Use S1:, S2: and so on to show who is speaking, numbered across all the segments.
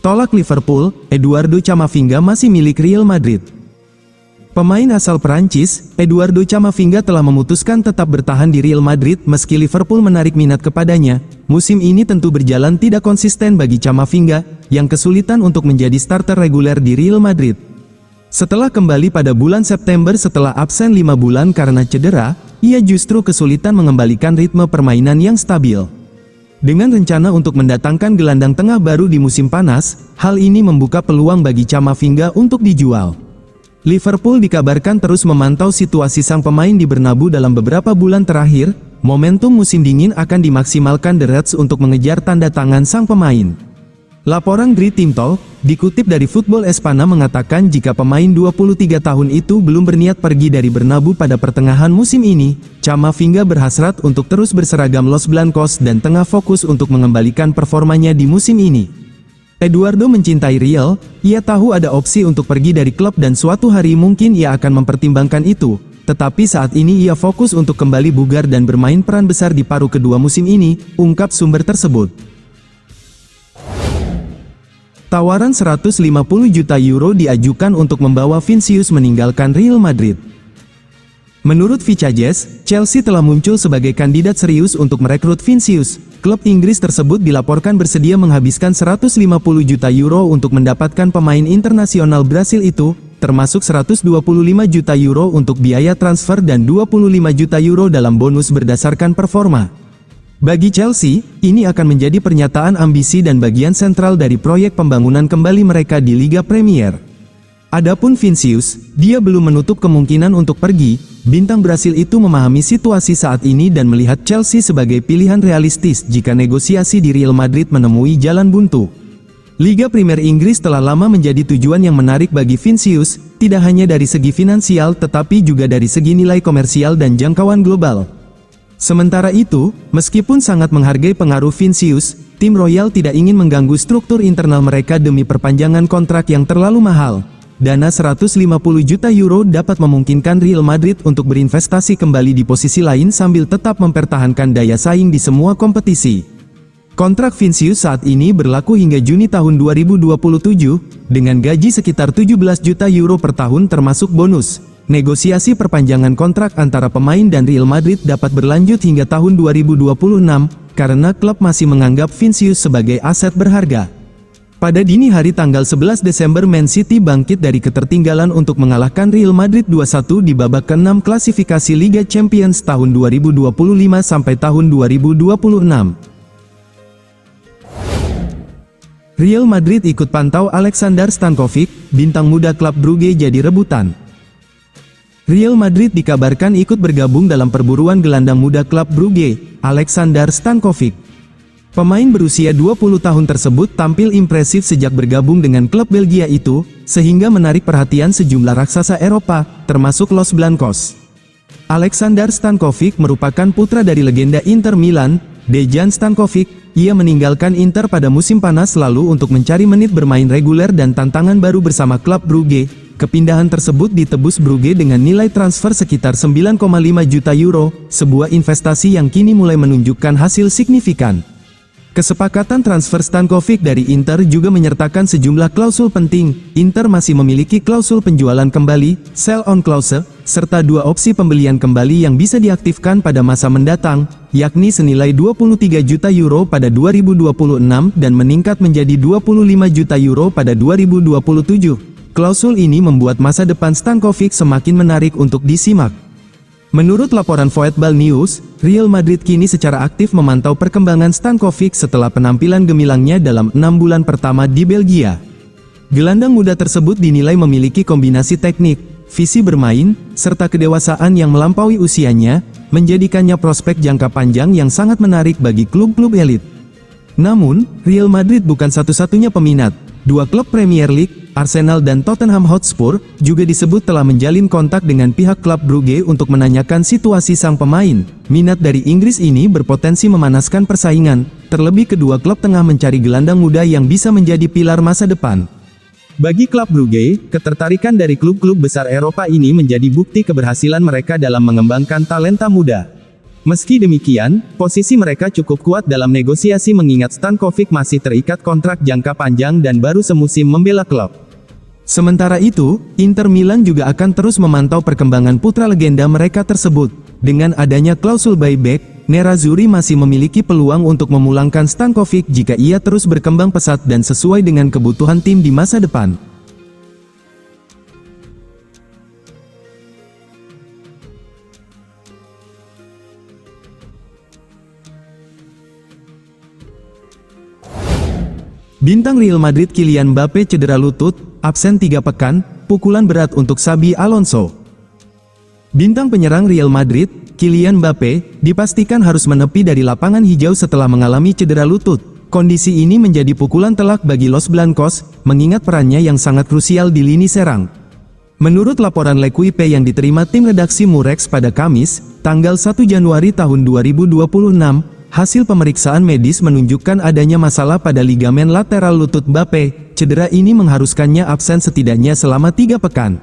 S1: Bertolak Liverpool, Eduardo Camavinga masih milik Real Madrid. Pemain asal Perancis, Eduardo Camavinga telah memutuskan tetap bertahan di Real Madrid meski Liverpool menarik minat kepadanya. Musim ini tentu berjalan tidak konsisten bagi Camavinga, yang kesulitan untuk menjadi starter reguler di Real Madrid. Setelah kembali pada bulan September setelah absen 5 bulan karena cedera, ia justru kesulitan mengembalikan ritme permainan yang stabil. Dengan rencana untuk mendatangkan gelandang tengah baru di musim panas, hal ini membuka peluang bagi Camavinga untuk dijual. Liverpool dikabarkan terus memantau situasi sang pemain di Bernabeu dalam beberapa bulan terakhir. Momentum musim dingin akan dimaksimalkan The Reds untuk mengejar tanda tangan sang pemain. Laporan Great Team Talk, dikutip dari Football Espana mengatakan jika pemain 23 tahun itu belum berniat pergi dari Bernabeu pada pertengahan musim ini, Camavinga berhasrat untuk terus berseragam Los Blancos dan tengah fokus untuk mengembalikan performanya di musim ini. Eduardo mencintai Real, ia tahu ada opsi untuk pergi dari klub dan suatu hari mungkin ia akan mempertimbangkan itu, tetapi saat ini ia fokus untuk kembali bugar dan bermain peran besar di paruh kedua musim ini, ungkap sumber tersebut. Tawaran 150 juta euro diajukan untuk membawa Vinicius meninggalkan Real Madrid. Menurut Vicajes, Chelsea telah muncul sebagai kandidat serius untuk merekrut Vinicius. Klub Inggris tersebut dilaporkan bersedia menghabiskan 150 juta euro untuk mendapatkan pemain internasional Brasil itu, termasuk 125 juta euro untuk biaya transfer dan 25 juta euro dalam bonus berdasarkan performa. Bagi Chelsea, ini akan menjadi pernyataan ambisi dan bagian sentral dari proyek pembangunan kembali mereka di Liga Premier. Adapun Vinicius, dia belum menutup kemungkinan untuk pergi. Bintang Brasil itu memahami situasi saat ini dan melihat Chelsea sebagai pilihan realistis jika negosiasi di Real Madrid menemui jalan buntu. Liga Premier Inggris telah lama menjadi tujuan yang menarik bagi Vinicius, tidak hanya dari segi finansial tetapi juga dari segi nilai komersial dan jangkauan global. Sementara itu, meskipun sangat menghargai pengaruh Vinicius, tim Royal tidak ingin mengganggu struktur internal mereka demi perpanjangan kontrak yang terlalu mahal. Dana 150 juta euro dapat memungkinkan Real Madrid untuk berinvestasi kembali di posisi lain sambil tetap mempertahankan daya saing di semua kompetisi. Kontrak Vinicius saat ini berlaku hingga Juni tahun 2027, dengan gaji sekitar 17 juta euro per tahun termasuk bonus. Negosiasi perpanjangan kontrak antara pemain dan Real Madrid dapat berlanjut hingga tahun 2026, karena klub masih menganggap Vinicius sebagai aset berharga. Pada dini hari tanggal 11 Desember Man City bangkit dari ketertinggalan untuk mengalahkan Real Madrid 2-1 di babak ke-6 klasifikasi Liga Champions tahun 2025 sampai tahun 2026. Real Madrid ikut pantau Alexander Stankovic, bintang muda klub Brugge jadi rebutan. Real Madrid dikabarkan ikut bergabung dalam perburuan gelandang muda klub Brugge, Alexander Stankovic. Pemain berusia 20 tahun tersebut tampil impresif sejak bergabung dengan klub Belgia itu, sehingga menarik perhatian sejumlah raksasa Eropa, termasuk Los Blancos. Alexander Stankovic merupakan putra dari legenda Inter Milan, Dejan Stankovic. Ia meninggalkan Inter pada musim panas lalu untuk mencari menit bermain reguler dan tantangan baru bersama klub Brugge. Kepindahan tersebut ditebus Brugge dengan nilai transfer sekitar 9,5 juta euro, sebuah investasi yang kini mulai menunjukkan hasil signifikan. Kesepakatan transfer Stankovic dari Inter juga menyertakan sejumlah klausul penting. Inter masih memiliki klausul penjualan kembali, sell on clause, serta 2 opsi pembelian kembali yang bisa diaktifkan pada masa mendatang, yakni senilai 23 juta euro pada 2026 dan meningkat menjadi 25 juta euro pada 2027. Klausul ini membuat masa depan Stankovic semakin menarik untuk disimak. Menurut laporan Football News, Real Madrid kini secara aktif memantau perkembangan Stankovic setelah penampilan gemilangnya dalam 6 bulan pertama di Belgia. Gelandang muda tersebut dinilai memiliki kombinasi teknik, visi bermain, serta kedewasaan yang melampaui usianya, menjadikannya prospek jangka panjang yang sangat menarik bagi klub-klub elit. Namun, Real Madrid bukan satu-satunya peminat. 2 klub Premier League, Arsenal dan Tottenham Hotspur, juga disebut telah menjalin kontak dengan pihak klub Brugge untuk menanyakan situasi sang pemain. Minat dari Inggris ini berpotensi memanaskan persaingan, terlebih kedua klub tengah mencari gelandang muda yang bisa menjadi pilar masa depan. Bagi klub Brugge, ketertarikan dari klub-klub besar Eropa ini menjadi bukti keberhasilan mereka dalam mengembangkan talenta muda. Meski demikian, posisi mereka cukup kuat dalam negosiasi mengingat Stankovic masih terikat kontrak jangka panjang dan baru semusim membela klub. Sementara itu, Inter Milan juga akan terus memantau perkembangan putra legenda mereka tersebut. Dengan adanya klausul buyback, Nerazzurri masih memiliki peluang untuk memulangkan Stankovic jika ia terus berkembang pesat dan sesuai dengan kebutuhan tim di masa depan. Bintang Real Madrid Kylian Mbappe cedera lutut, absen 3 pekan, pukulan berat untuk Xabi Alonso. Bintang penyerang Real Madrid, Kylian Mbappe, dipastikan harus menepi dari lapangan hijau setelah mengalami cedera lutut. Kondisi ini menjadi pukulan telak bagi Los Blancos, mengingat perannya yang sangat krusial di lini serang. Menurut laporan L'Equipe yang diterima tim redaksi Murex pada Kamis, tanggal 1 Januari tahun 2026, hasil pemeriksaan medis menunjukkan adanya masalah pada ligamen lateral lutut Mbappe. Cedera ini mengharuskannya absen setidaknya selama 3 pekan.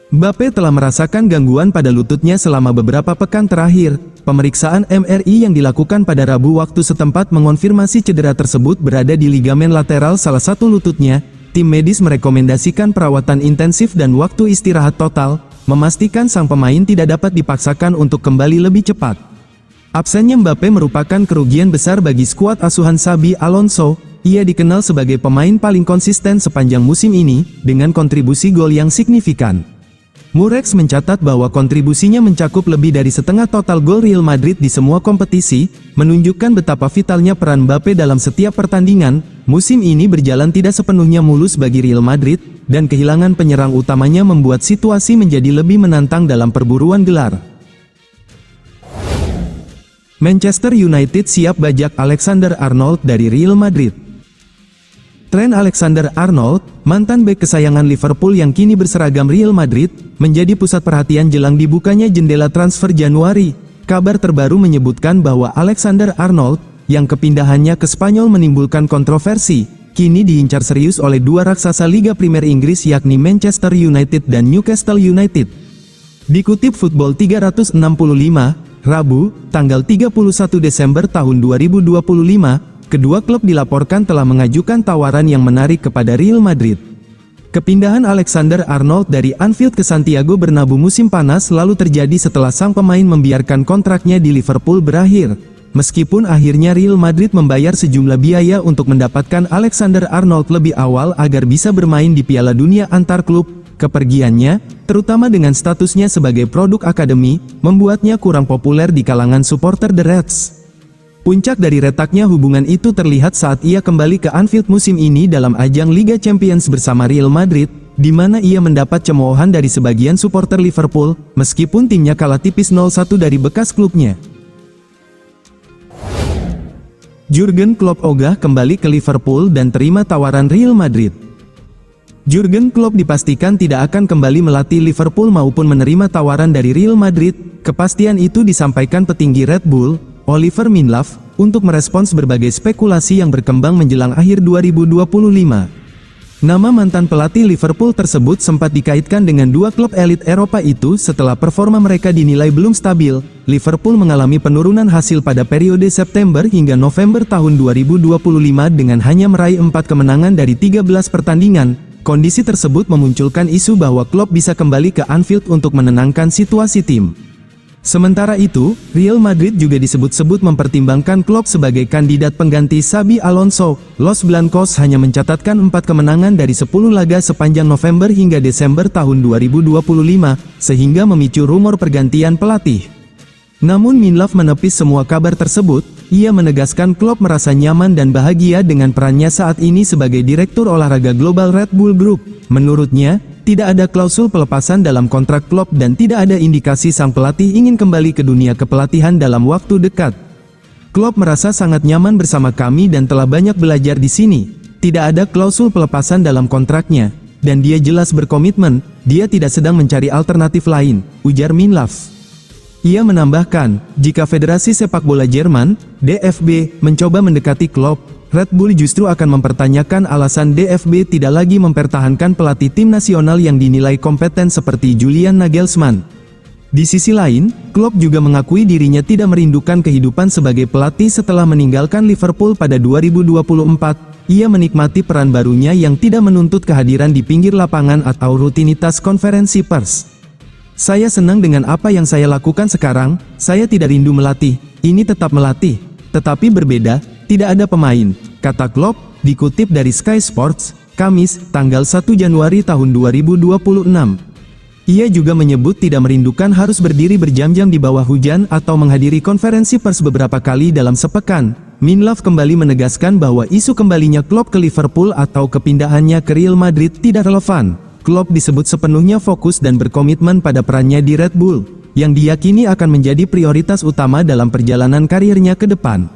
S1: Mbappe telah merasakan gangguan pada lututnya selama beberapa pekan terakhir. Pemeriksaan MRI yang dilakukan pada Rabu waktu setempat mengonfirmasi cedera tersebut berada di ligamen lateral salah satu lututnya. Tim medis merekomendasikan perawatan intensif dan waktu istirahat total, memastikan sang pemain tidak dapat dipaksakan untuk kembali lebih cepat. Absennya Mbappe merupakan kerugian besar bagi skuad asuhan Xabi Alonso. Ia dikenal sebagai pemain paling konsisten sepanjang musim ini, dengan kontribusi gol yang signifikan. Murex mencatat bahwa kontribusinya mencakup lebih dari setengah total gol Real Madrid di semua kompetisi, menunjukkan betapa vitalnya peran Mbappe dalam setiap pertandingan. Musim ini berjalan tidak sepenuhnya mulus bagi Real Madrid, dan kehilangan penyerang utamanya membuat situasi menjadi lebih menantang dalam perburuan gelar. Manchester United siap bajak Alexander-Arnold dari Real Madrid. Trent Alexander-Arnold, mantan bek kesayangan Liverpool yang kini berseragam Real Madrid, menjadi pusat perhatian jelang dibukanya jendela transfer Januari. Kabar terbaru menyebutkan bahwa Alexander-Arnold, yang kepindahannya ke Spanyol menimbulkan kontroversi, kini diincar serius oleh dua raksasa Liga Primer Inggris yakni Manchester United dan Newcastle United. Dikutip Football 365, Rabu, tanggal 31 Desember tahun 2025, kedua klub dilaporkan telah mengajukan tawaran yang menarik kepada Real Madrid. Kepindahan Alexander-Arnold dari Anfield ke Santiago Bernabeu musim panas lalu terjadi setelah sang pemain membiarkan kontraknya di Liverpool berakhir. Meskipun akhirnya Real Madrid membayar sejumlah biaya untuk mendapatkan Alexander-Arnold lebih awal agar bisa bermain di Piala Dunia antar klub, kepergiannya, terutama dengan statusnya sebagai produk akademi, membuatnya kurang populer di kalangan supporter The Reds. Puncak dari retaknya hubungan itu terlihat saat ia kembali ke Anfield musim ini dalam ajang Liga Champions bersama Real Madrid, di mana ia mendapat cemoohan dari sebagian supporter Liverpool, meskipun timnya kalah tipis 0-1 dari bekas klubnya. Jurgen Klopp ogah kembali ke Liverpool dan terima tawaran Real Madrid. Jurgen Klopp dipastikan tidak akan kembali melatih Liverpool maupun menerima tawaran dari Real Madrid. Kepastian itu disampaikan petinggi Red Bull, Oliver Minlav, untuk merespons berbagai spekulasi yang berkembang menjelang akhir 2025. Nama mantan pelatih Liverpool tersebut sempat dikaitkan dengan dua klub elit Eropa itu setelah performa mereka dinilai belum stabil. Liverpool mengalami penurunan hasil pada periode September hingga November tahun 2025 dengan hanya meraih 4 kemenangan dari 13 pertandingan. Kondisi tersebut memunculkan isu bahwa Klopp bisa kembali ke Anfield untuk menenangkan situasi tim. Sementara itu, Real Madrid juga disebut-sebut mempertimbangkan Klopp sebagai kandidat pengganti Xabi Alonso. Los Blancos hanya mencatatkan 4 kemenangan dari 10 laga sepanjang November hingga Desember tahun 2025, sehingga memicu rumor pergantian pelatih. Namun Minlav menepis semua kabar tersebut. Ia menegaskan Klopp merasa nyaman dan bahagia dengan perannya saat ini sebagai Direktur Olahraga Global Red Bull Group. Menurutnya, tidak ada klausul pelepasan dalam kontrak Klopp dan tidak ada indikasi sang pelatih ingin kembali ke dunia kepelatihan dalam waktu dekat. Klopp merasa sangat nyaman bersama kami dan telah banyak belajar di sini. Tidak ada klausul pelepasan dalam kontraknya, dan dia jelas berkomitmen, dia tidak sedang mencari alternatif lain, ujar Minlav. Ia menambahkan, jika Federasi Sepak Bola Jerman, DFB, mencoba mendekati Klopp, Red Bull justru akan mempertanyakan alasan DFB tidak lagi mempertahankan pelatih tim nasional yang dinilai kompeten seperti Julian Nagelsmann. Di sisi lain, Klopp juga mengakui dirinya tidak merindukan kehidupan sebagai pelatih setelah meninggalkan Liverpool pada 2024. Ia menikmati peran barunya yang tidak menuntut kehadiran di pinggir lapangan atau rutinitas konferensi pers. Saya senang dengan apa yang saya lakukan sekarang, saya tidak rindu melatih, ini tetap melatih. Tetapi berbeda, tidak ada pemain, kata Klopp, dikutip dari Sky Sports, Kamis, tanggal 1 Januari tahun 2026. Ia juga menyebut tidak merindukan harus berdiri berjam-jam di bawah hujan atau menghadiri konferensi pers beberapa kali dalam sepekan. Minlove kembali menegaskan bahwa isu kembalinya Klopp ke Liverpool atau kepindahannya ke Real Madrid tidak relevan. Klopp disebut sepenuhnya fokus dan berkomitmen pada perannya di Red Bull, yang diyakini akan menjadi prioritas utama dalam perjalanan karirnya ke depan.